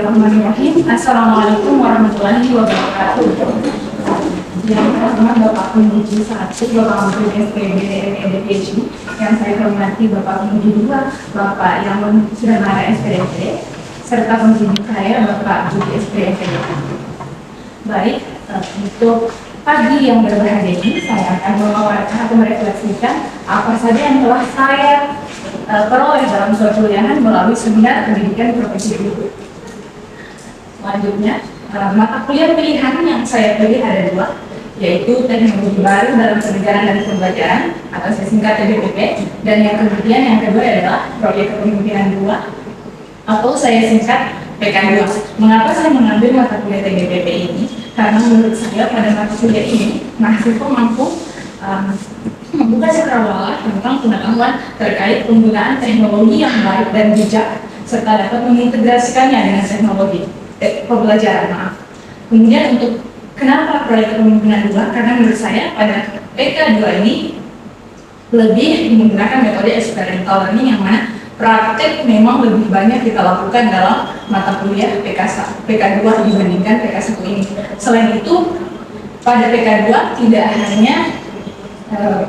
Bismillahirrahmanirrahim. Assalamualaikum warahmatullahi wabarakatuh. Yang pertama Bapak Penguji 1, Bapak Menteri SPB Education. Yang saya hormati Bapak Penguji 2, Bapak yang sudah ada SPDP, serta pendidik saya Bapak Judi SPDP. Baik, untuk pagi yang berbahagia ini saya akan memaparkan atau merefleksikan apa saja yang telah saya peroleh dalam suatu kuliahan melalui seminar pendidikan profesi guru. Selanjutnya, mata kuliah pilihan yang saya pilih ada dua, yaitu teknologi baru dalam pendidikan dan pembelajaran atau saya singkat TBPP, dan yang kedua adalah proyek kepemimpinan 2 atau saya singkat PK2. Mengapa saya mengambil mata kuliah TBPP ini? Karena menurut saya pada mata kuliah ini mahasiswa mampu membuka cakrawala tentang pengetahuan terkait penggunaan teknologi yang baik dan bijak serta dapat mengintegrasikannya dengan teknologi pembelajaran. Kemudian untuk kenapa proyek kepemimpinan 2? Karena menurut saya pada PK2 ini lebih menggunakan metode experimental learning yang mana praktek memang lebih banyak kita lakukan dalam mata kuliah PK2 dibandingkan PK1 ini. Selain itu, pada PK2 tidak hanya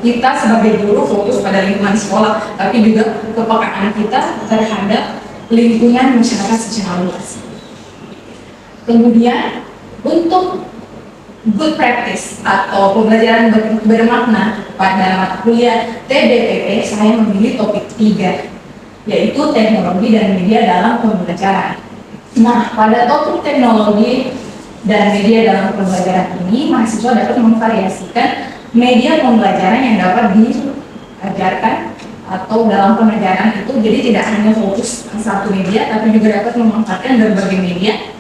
kita sebagai guru fokus pada lingkungan sekolah, tapi juga kepekaan kita terhadap lingkungan masyarakat secara luas. Kemudian, untuk good practice atau pembelajaran bermakna pada mata kuliah TBPP, saya memilih topik 3, yaitu teknologi dan media dalam pembelajaran. Nah, pada topik teknologi dan media dalam pembelajaran ini, mahasiswa dapat memvariasikan media pembelajaran yang dapat diajarkan atau dalam pengajaran itu, jadi tidak hanya fokus satu media, tapi juga dapat memanfaatkan berbagai media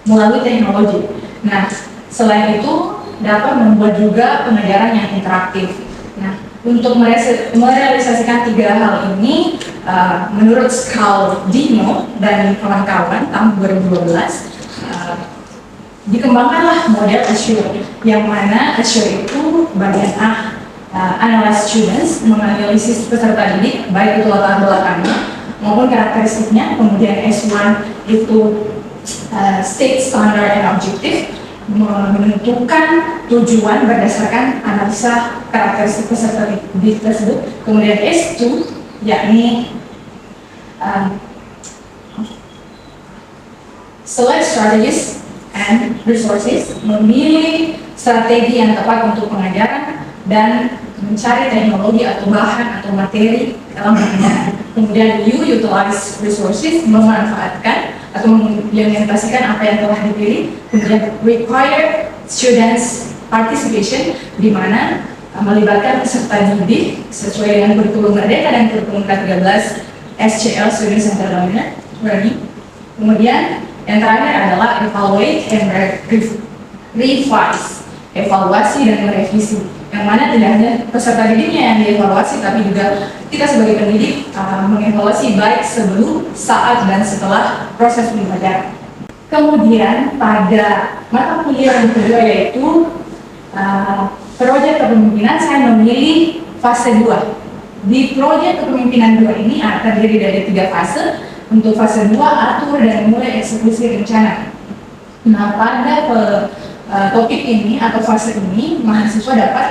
melalui teknologi. Nah, selain itu dapat membuat juga pengajaran yang interaktif. Nah, untuk merealisasikan 3 hal ini, menurut Scaldino dan kawan-kawan tahun 2012, dikembangkanlah model Azure, yang mana Azure itu bagian A, analyze students, menganalisis peserta didik, baik itu latar belakangnya maupun karakteristiknya. Kemudian S1 itu state, standard, and objective, menentukan tujuan berdasarkan analisa karakteristik peserta didik tersebut. Kemudian S2 yakni select strategies and resources, memilih strategi yang tepat untuk pengajaran dan mencari teknologi atau bahan atau materi dalam pengajaran. Kemudian U, utilize resources, memanfaatkan atau mengimplementasikan apa yang telah dipilih. Kemudian require students participation, di mana melibatkan peserta didik sesuai dengan kurikulum Merdeka dan kurikulum K13 SCL, Student Centered Learning. Kemudian yang terakhir adalah evaluate and revise, evaluasi dan merevisi, yang mana tidak hanya peserta didiknya yang dievaluasi, tapi juga kita sebagai pendidik mengevaluasi baik sebelum, saat, dan setelah proses pembelajaran. Kemudian pada mata kuliah yang kedua, yaitu proyek kepemimpinan, saya memilih fase 2. Di proyek kepemimpinan 2 ini terdiri dari 3 fase. Untuk fase 2, atur dan mulai eksekusi rencana. Nah, pada topik ini atau fase ini, mahasiswa dapat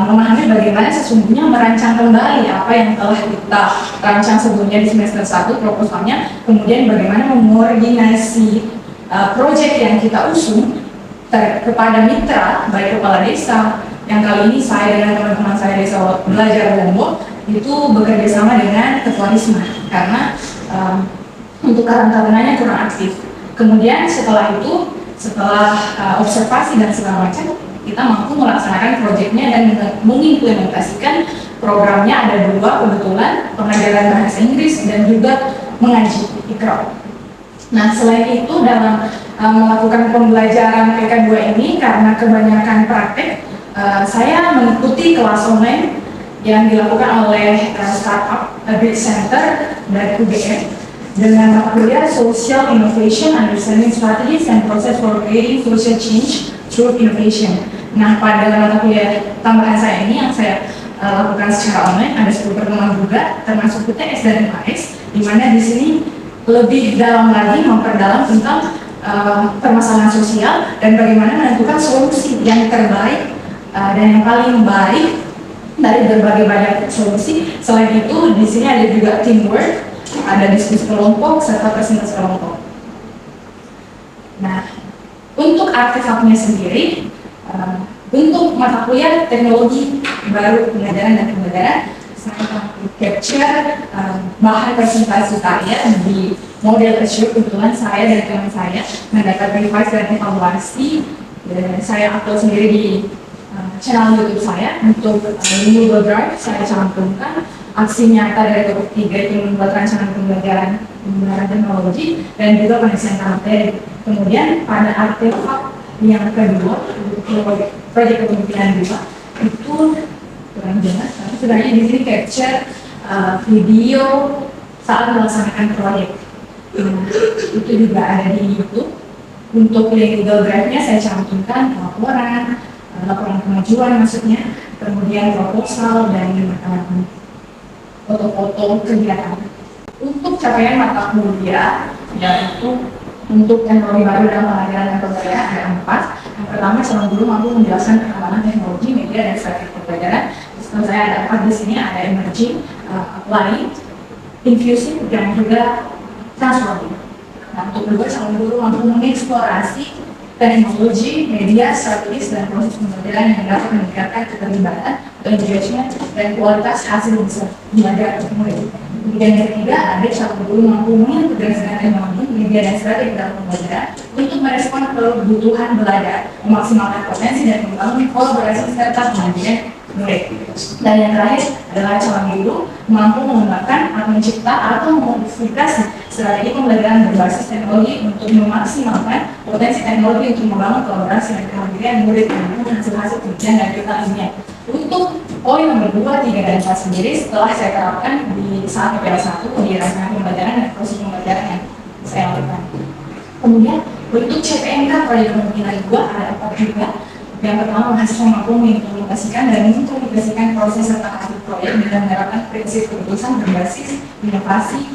memahami bagaimana sesungguhnya merancang kembali apa yang telah kita rancang sebelumnya di semester 1 proposalnya, kemudian bagaimana mengkoordinasi proyek yang kita usung kepada mitra, baik kepala desa, yang kali ini saya dengan teman-teman saya desa belajar Lombok, itu bekerja sama dengan Ketua Risma, karena untuk karang-tarunanya kurang aktif. Kemudian setelah itu, setelah observasi dan segala macam, kita mampu melaksanakan proyeknya dan mengimplementasikan programnya. Ada 2 kebetulan, pengajaran bahasa Inggris dan juga mengaji Iqra. Nah, selain itu dalam melakukan pembelajaran PK2 ini, karena kebanyakan praktek, saya mengikuti kelas online yang dilakukan oleh startup Bridge Center dari UGM dengan mata kuliah Social Innovation, Understanding Strategies and Process for Creating Social Change Through Innovation. Nah, pada mata kuliah tambahan saya ini yang saya lakukan secara online, ada 10 pertemuan juga, termasuk UTS dan UAS, di mana di sini lebih dalam lagi memperdalam tentang permasalahan sosial dan bagaimana menentukan solusi yang terbaik dan yang paling baik dari berbagai banyak solusi. Selain itu, di sini ada juga teamwork, ada diskusi kelompok serta presentasi kelompok. Nah, untuk artefaknya sendiri, untuk mata kuliah teknologi baru pengajaran dan pembelajaran, saya akan capture bahan presentasi saya di model Azure. Kebetulan saya dan teman saya mendapat revise dan evaluasi, dan saya upload sendiri di channel YouTube saya. Untuk Google Drive saya cantumkan aksi nyata dari topik 3 yang membuat rancangan pembelajaran menggunakan teknologi dan juga penelitian materi. Kemudian pada artefak yang kedua, proyek kepemimpinan 2 itu kurang jelas, tapi sebenarnya di sini capture video saat melaksanakan proyek. Itu juga ada di YouTube. Untuk link Google Drive-nya saya cantumkan laporan kemajuan maksudnya, kemudian proposal dan foto-foto kegiatan. Untuk capaian mata kuliah, yaitu untuk teknologi baru dalam pengajaran dan pembelajaran ada 4. Yang pertama, calon guru mampu menjelaskan perkembangan teknologi, media, dan strategi pembelajaran. Setelah saya ada 4 di sini, ada emerging, applied, infusing, dan juga transforming. Nah, untuk kedua, calon guru mampu mengeksplorasi teknologi, media, strategis, dan proses pembelajaran yang dapat meningkatkan keterlibatan, engagement, dan kualitas hasil belajar murid. Kemudian yang ketiga, ada calon guru mampu mengintegrasikan teknologi, media, dan strategi dalam pembelajaran untuk merespon kebutuhan belajar, memaksimalkan potensi dan membangun kolaborasi serta kemandirian murid. Dan yang terakhir adalah calon guru mampu mengembangkan atau mencipta atau memodifikasi strategi pembelajaran berbasis teknologi untuk memaksimalkan potensi teknologi untuk membangun kolaborasi dan kemandirian murid dengan hasil-hasil penelitian dan juga ilmiah. Untuk poin nomor 2, 3, dan 4 sendiri setelah saya terapkan di saat PPL 1 di rancangan pembelajaran dan proses pembelajaran yang saya lakukan. Kemudian untuk CPNK proyek kepemimpinan 2 ada 4 juga. Yang pertama, mahasiswa mampu mengimplementasikan dan mengkomunikasikan proses serta hasil proyek dengan menerapkan prinsip keputusan berbasis inovasi,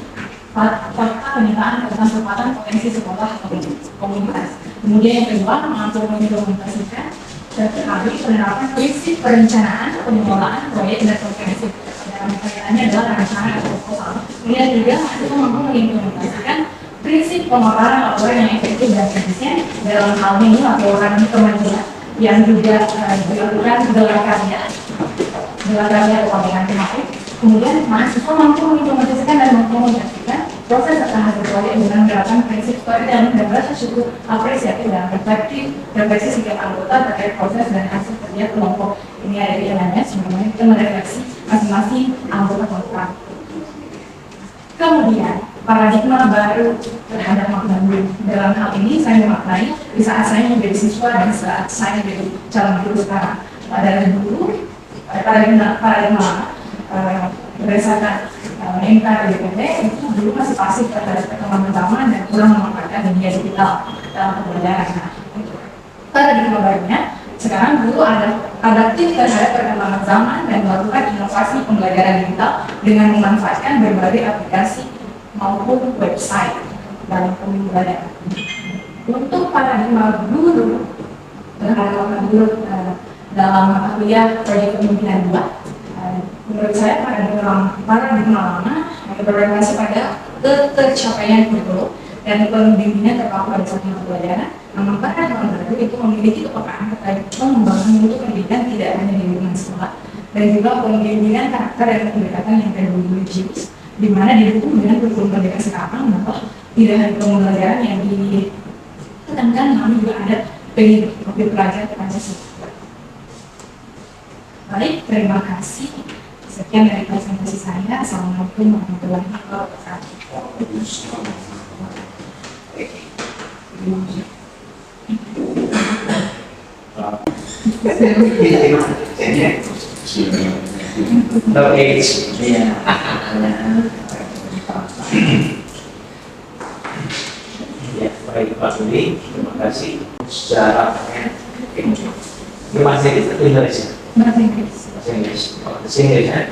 fakta penyataan tentang kekuatan potensi sekolah atau komunitas. Kemudian yang kedua, mampu mengimplementasikan dan habis penerapan prinsip perencanaan, pengelolaan proyek dan komprehensif. Dalam kaitannya adalah rancangan atau proposal. Kemudian juga, mahasiswa mampu mengimplementasikan prinsip pemaparan laporan yang efektif dan efisien. Dalam hal ini, laporan kemajuan yang juga dilakukan gelar karya atau pameran tematik. Kemudian mahasiswa mampu mengimplementasikan dan mengkomunikasikan proses serta hasil proyek dengan menerapkan prinsip storytelling dan rasa syukur apresiatif dan refleksi setiap anggota terkait proses dan hasil kerja kelompok. Ini ada di LMS, bagaimana kita merefleksi masing-masing anggota kelompok. Kemudian paradigma baru terhadap makna guru. Dalam hal ini saya memaknai di saat saya menjadi siswa dan saat saya menjadi calon guru sekarang. Pada guru, paradigma berdasarkan MK DPT itu dulu masih pasif terhadap perkembangan zaman dan kurang memanfaatkan media digital dalam pembelajaran. Nah, paradigma barunya sekarang guru adaptif terhadap perkembangan zaman dan melakukan inovasi pembelajaran digital dengan memanfaatkan berbagai aplikasi maupun website dalam pembelajaran. Untuk paradigma guru terhadap guru dalam mata kuliah proyek kepemimpinan 2, menurut saya paradigma lama yang berorientasi pada ketercapaian guru dan pembimbingan terpaku pada satu pembelajaran. Namun paradigma baru itu memiliki kepekaan terkait pengembangan mutu pendidikan tidak hanya di lingkungan sekolah dan juga pembimbingan karakter dan pendekatan yang teknologis, di mana didukung dengan kurikulum merdeka sekarang bahwa tidak hanya pembelajaran yang ditekankan, namun juga ada profil pelajar Pancasila. Baik, terima kasih. Sekian dari presentasi saya. Assalamualaikum warahmatullahi wabarakatuh. No age. Ya, baik Pak Budi, terima kasih. Secara ini masih di Indonesia. Bahasa Inggris. Bahasa Inggris. Bahasa Inggris ya.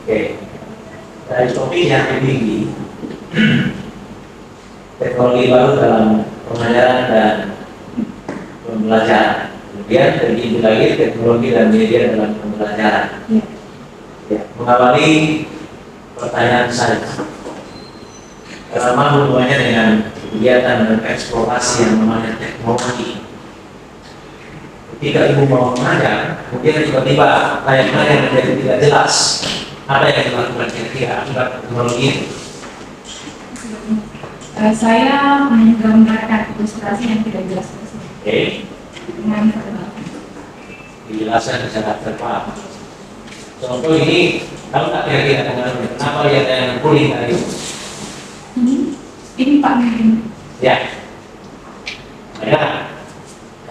Oke. Dari topik yang tinggi, teknologi baru dalam pengajaran dan pembelajaran. Kemudian terjadi lagi teknologi dan media dalam pembelajaran. Ya. Ya, mengawali pertanyaan saya, karena hubungannya dengan kegiatan dan eksplorasi yang namanya teknologi. Ketika ibu mau mengajar, kemudian tiba-tiba layar-layar yang menjadi tidak jelas, apa yang dilakukan kira-kira akibat teknologi itu? Saya menggambarkan ilustrasi yang tidak jelas tersebut Oke, dengan dijelaskan secara verbal. Contoh ini, tahu tak kira-kira kenapa lihat yang kuning tadi? ini Pak mungkin. Ya,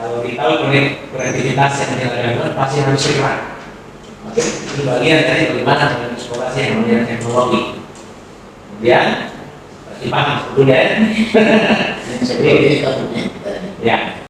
kalau kita tahu kreativitas yang dilakukan pasti harus segera. Oke, ini bagian dari bagaimana dengan eksplorasi yang namanya teknologi. Kemudian, pasti paham sebetulnya ya. Seperti kamu Ya,